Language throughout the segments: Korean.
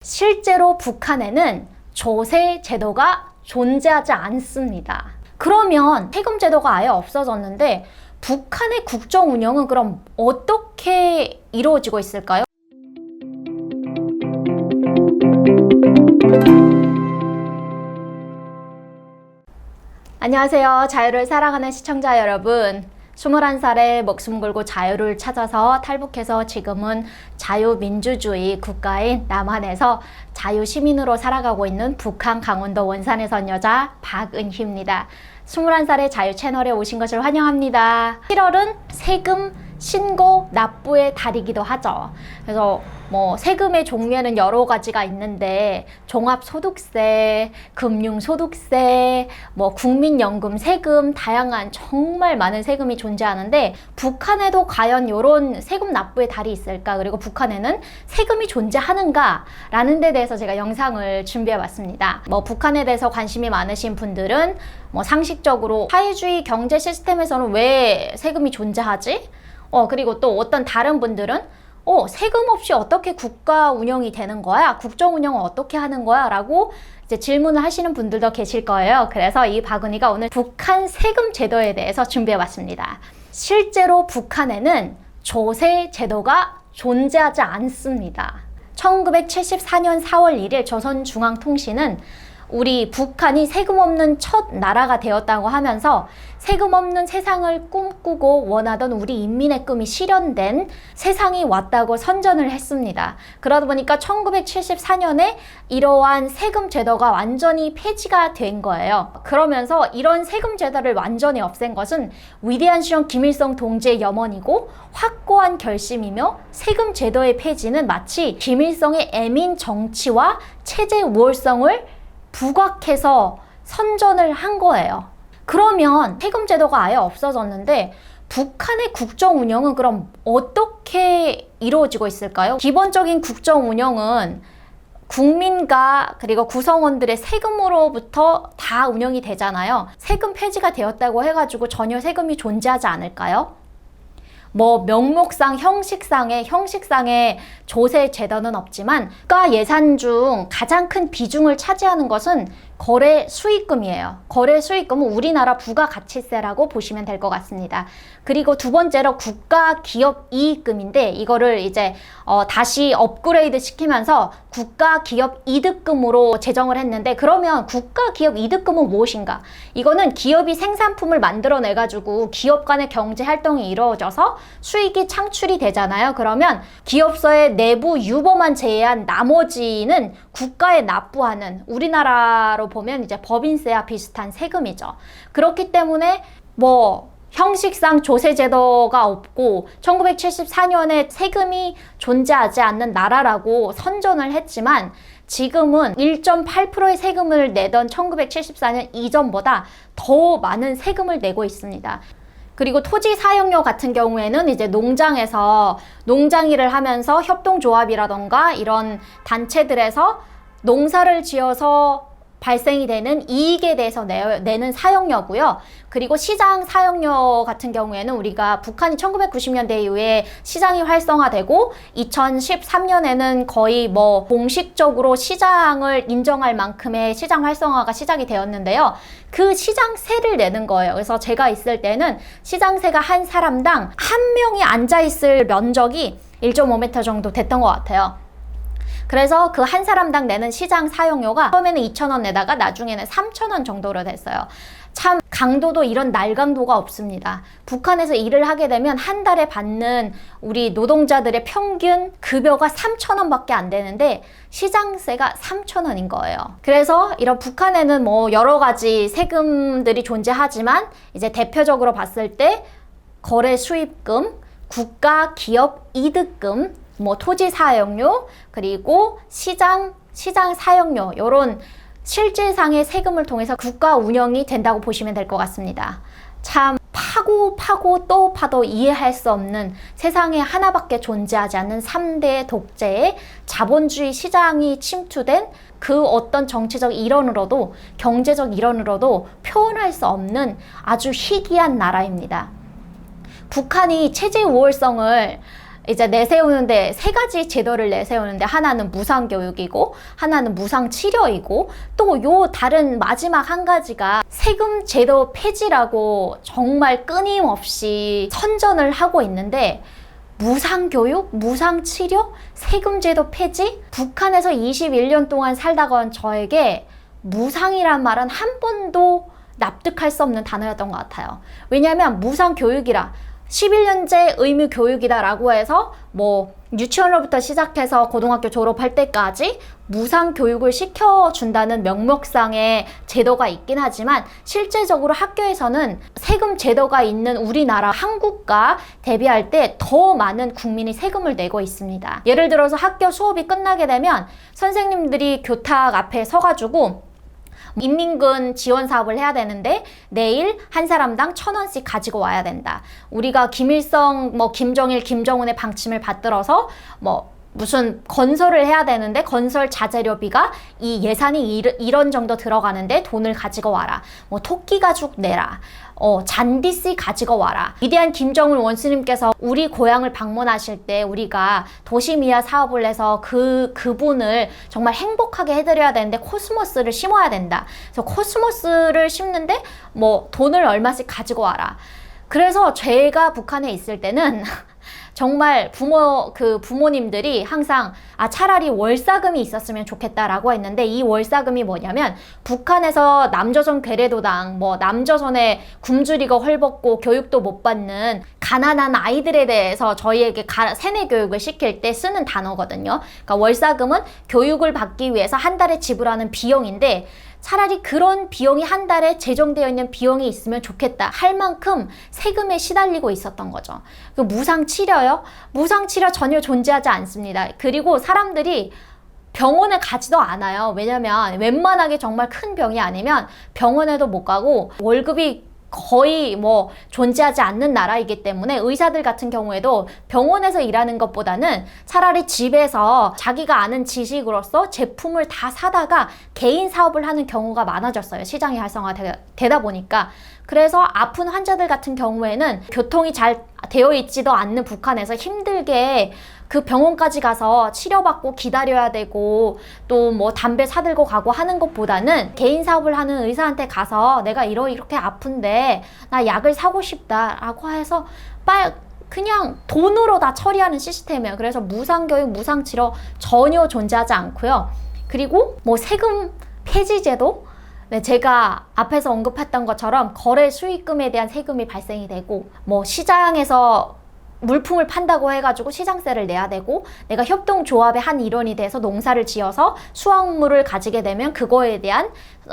실제로 북한에는 조세 제도가 존재하지 않습니다. 그러면 세금 제도가 아예 없어졌는데 북한의 국정 운영은 그럼 어떻게 이루어지고 있을까요? 안녕하세요. 자유를 사랑하는 시청자 여러분. 21살에 목숨 걸고 자유를 찾아서 탈북해서 지금은 자유민주주의 국가인 남한에서 자유시민으로 살아가고 있는 북한 강원도 원산에 선 여자 박은희입니다. 21살의 자유 채널에 오신 것을 환영합니다. 7월은 세금 신고 납부의 달이기도 하죠. 그래서 세금의 종류에는 여러 가지가 있는데 종합소득세, 금융소득세, 국민연금 세금, 다양한 정말 많은 세금이 존재하는데 북한에도 과연 이런 세금 납부의 달이 있을까? 그리고 북한에는 세금이 존재하는가? 라는 데 대해서 제가 영상을 준비해 봤습니다. 북한에 대해서 관심이 많으신 분들은 상식적으로 사회주의 경제 시스템에서는 왜 세금이 존재하지? 그리고 또 어떤 다른 분들은 세금 없이 어떻게 국가 운영이 되는 거야? 국정 운영은 어떻게 하는 거야? 라고 이제 질문을 하시는 분들도 계실 거예요. 그래서 이 박은희가 오늘 북한 세금 제도에 대해서 준비해 봤습니다. 실제로 북한에는 조세 제도가 존재하지 않습니다. 1974년 4월 1일 조선중앙통신은 우리 북한이 세금 없는 첫 나라가 되었다고 하면서 세금 없는 세상을 꿈꾸고 원하던 우리 인민의 꿈이 실현된 세상이 왔다고 선전을 했습니다. 그러다 보니까 1974년에 이러한 세금 제도가 완전히 폐지가 된 거예요. 그러면서 이런 세금 제도를 완전히 없앤 것은 위대한 시험 김일성 동지의 염원이고 확고한 결심이며 세금 제도의 폐지는 마치 김일성의 애민 정치와 체제 우월성을 부각해서 선전을 한 거예요. 그러면 세금 제도가 아예 없어졌는데 북한의 국정 운영은 그럼 어떻게 이루어지고 있을까요? 기본적인 국정 운영은 국민과 그리고 구성원들의 세금으로부터 다 운영이 되잖아요. 세금 폐지가 되었다고 해가지고 전혀 세금이 존재하지 않을까요? 명목상 형식상의 조세 제도는 없지만 국가 예산 중 가장 큰 비중을 차지하는 것은 거래 수익금이에요. 거래 수익금은 우리나라 부가가치세라고 보시면 될 것 같습니다. 그리고 두 번째로 국가 기업 이익금인데 이거를 이제 다시 업그레이드 시키면서 국가 기업 이득금으로 제정을 했는데 그러면 국가 기업 이득금은 무엇인가? 이거는 기업이 생산품을 만들어내 가지고 기업 간의 경제 활동이 이루어져서 수익이 창출이 되잖아요. 그러면 기업서의 내부 유보만 제외한 나머지는 국가에 납부하는 우리나라로 보면 이제 법인세와 비슷한 세금이죠. 그렇기 때문에 형식상 조세 제도가 없고 1974년에 세금이 존재하지 않는 나라라고 선전을 했지만 지금은 1.8%의 세금을 내던 1974년 이전보다 더 많은 세금을 내고 있습니다. 그리고 토지 사용료 같은 경우에는 이제 농장에서 농장일을 하면서 협동조합이라던가 이런 단체들에서 농사를 지어서 발생이 되는 이익에 대해서 내는 사용료고요. 그리고 시장 사용료 같은 경우에는 우리가 북한이 1990년대 이후에 시장이 활성화되고 2013년에는 거의 공식적으로 시장을 인정할 만큼의 시장 활성화가 시작이 되었는데요. 그 시장세를 내는 거예요. 그래서 제가 있을 때는 시장세가 한 사람당 한 명이 앉아있을 면적이 1.5m 정도 됐던 것 같아요. 그래서 그 한 사람당 내는 시장 사용료가 처음에는 2,000원 내다가 나중에는 3,000원 정도로 됐어요. 참 강도도 이런 날강도가 없습니다. 북한에서 일을 하게 되면 한 달에 받는 우리 노동자들의 평균 급여가 3,000원밖에 안 되는데 시장세가 3,000원인 거예요. 그래서 이런 북한에는 여러 가지 세금들이 존재하지만 이제 대표적으로 봤을 때 거래 수입금, 국가 기업 이득금, 토지 사용료, 그리고 시장 사용료 이런 실질상의 세금을 통해서 국가 운영이 된다고 보시면 될 것 같습니다. 참 파고 또 파도 이해할 수 없는 세상에 하나밖에 존재하지 않는 3대 독재의 자본주의 시장이 침투된 그 어떤 정치적 일원으로도 경제적 일원으로도 표현할 수 없는 아주 희귀한 나라입니다. 북한이 체제 우월성을 이제 내세우는데 세 가지 제도를 내세우는데 하나는 무상교육이고 하나는 무상치료이고 또 요 다른 마지막 한 가지가 세금 제도 폐지라고 정말 끊임없이 선전을 하고 있는데 무상교육, 무상치료, 세금제도 폐지? 북한에서 21년 동안 살다가 온 저에게 무상이란 말은 한 번도 납득할 수 없는 단어였던 것 같아요. 왜냐하면 무상교육이라 11년제 의무 교육이다 라고 해서 뭐 유치원으로부터 시작해서 고등학교 졸업할 때까지 무상 교육을 시켜준다는 명목상의 제도가 있긴 하지만 실제적으로 학교에서는 세금 제도가 있는 우리나라 한국과 대비할 때 더 많은 국민이 세금을 내고 있습니다. 예를 들어서 학교 수업이 끝나게 되면 선생님들이 교탁 앞에 서가지고 인민군 지원 사업을 해야 되는데 내일 한 사람당 1,000원씩 가지고 와야 된다. 우리가 김일성, 김정일, 김정은의 방침을 받들어서 무슨 건설을 해야 되는데 건설 자재료비가 이 예산이 이런 정도 들어가는데 돈을 가지고 와라. 토끼 가죽 내라. 잔디씨 가지고 와라. 위대한 김정은 원수님께서 우리 고향을 방문하실 때 우리가 도시미화 사업을 해서 그분을 정말 행복하게 해드려야 되는데 코스모스를 심어야 된다. 그래서 코스모스를 심는데 돈을 얼마씩 가지고 와라. 그래서 제가 북한에 있을 때는 정말 부모님들이 항상 차라리 월사금이 있었으면 좋겠다라고 했는데 이 월사금이 뭐냐면 북한에서 남조선 괴뢰도당 남조선의 굶주리고 헐벗고 교육도 못 받는 가난한 아이들에 대해서 저희에게 세뇌 교육을 시킬 때 쓰는 단어거든요. 그러니까 월사금은 교육을 받기 위해서 한 달에 지불하는 비용인데 차라리 그런 비용이 한 달에 제정되어 있는 비용이 있으면 좋겠다 할 만큼 세금에 시달리고 있었던 거죠. 무상치료요? 무상치료 전혀 존재하지 않습니다. 그리고 사람들이 병원에 가지도 않아요. 왜냐면 웬만하게 정말 큰 병이 아니면 병원에도 못 가고 월급이 거의 존재하지 않는 나라이기 때문에 의사들 같은 경우에도 병원에서 일하는 것보다는 차라리 집에서 자기가 아는 지식으로서 제품을 다 사다가 개인 사업을 하는 경우가 많아졌어요. 시장이 활성화되다 보니까. 그래서 아픈 환자들 같은 경우에는 교통이 잘 되어 있지도 않는 북한에서 힘들게 그 병원까지 가서 치료받고 기다려야 되고 또 담배 사들고 가고 하는 것보다는 개인 사업을 하는 의사한테 가서 내가 이렇게 아픈데 나 약을 사고 싶다 라고 해서 그냥 돈으로 다 처리하는 시스템이에요. 그래서 무상교육, 무상치료 전혀 존재하지 않고요. 그리고 세금 폐지제도? 네, 제가 앞에서 언급했던 것처럼 거래 수익금에 대한 세금이 발생이 되고 시장에서 물품을 판다고 해가지고 시장세를 내야 되고 내가 협동조합의 한 일원이 돼서 농사를 지어서 수확물을 가지게 되면 그거에 대한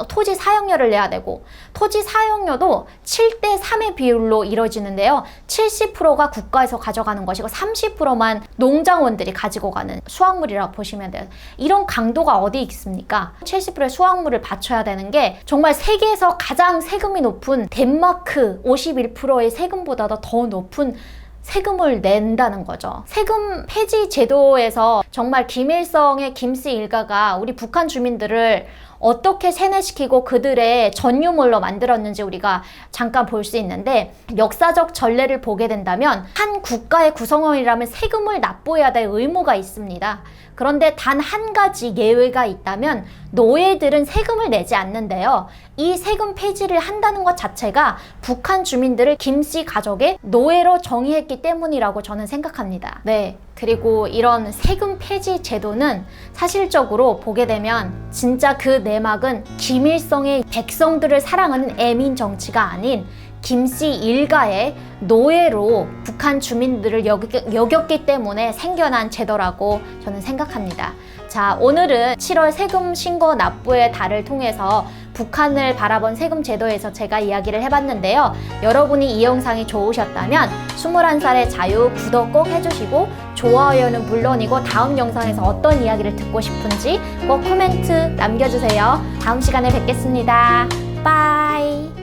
토지 사용료를 내야 되고 토지 사용료도 7대3의 비율로 이루어지는데요. 70%가 국가에서 가져가는 것이고 30%만 농장원들이 가지고 가는 수확물이라고 보시면 돼요. 이런 강도가 어디 있습니까? 70%의 수확물을 바쳐야 되는 게 정말 세계에서 가장 세금이 높은 덴마크 51%의 세금보다도 더 높은 세금을 낸다는 거죠. 세금 폐지 제도에서 정말 김일성의 김씨 일가가 우리 북한 주민들을 어떻게 세뇌시키고 그들의 전유물로 만들었는지 우리가 잠깐 볼 수 있는데 역사적 전례를 보게 된다면 한 국가의 구성원이라면 세금을 납부해야 될 의무가 있습니다. 그런데 단 한 가지 예외가 있다면 노예들은 세금을 내지 않는데요. 이 세금 폐지를 한다는 것 자체가 북한 주민들을 김씨 가족의 노예로 정의했기 때문이라고 저는 생각합니다. 네. 그리고 이런 세금 폐지 제도는 사실적으로 보게 되면 진짜 그 내막은 김일성의 백성들을 사랑하는 애민 정치가 아닌 김씨 일가의 노예로 북한 주민들을 여겼기 때문에 생겨난 제도라고 저는 생각합니다. 자, 오늘은 7월 세금 신고 납부의 달을 통해서 북한을 바라본 세금 제도에서 제가 이야기를 해봤는데요. 여러분이 이 영상이 좋으셨다면 21살의 자유 구독 꼭 해주시고 좋아요는 물론이고 다음 영상에서 어떤 이야기를 듣고 싶은지 꼭 코멘트 남겨주세요. 다음 시간에 뵙겠습니다. 빠이.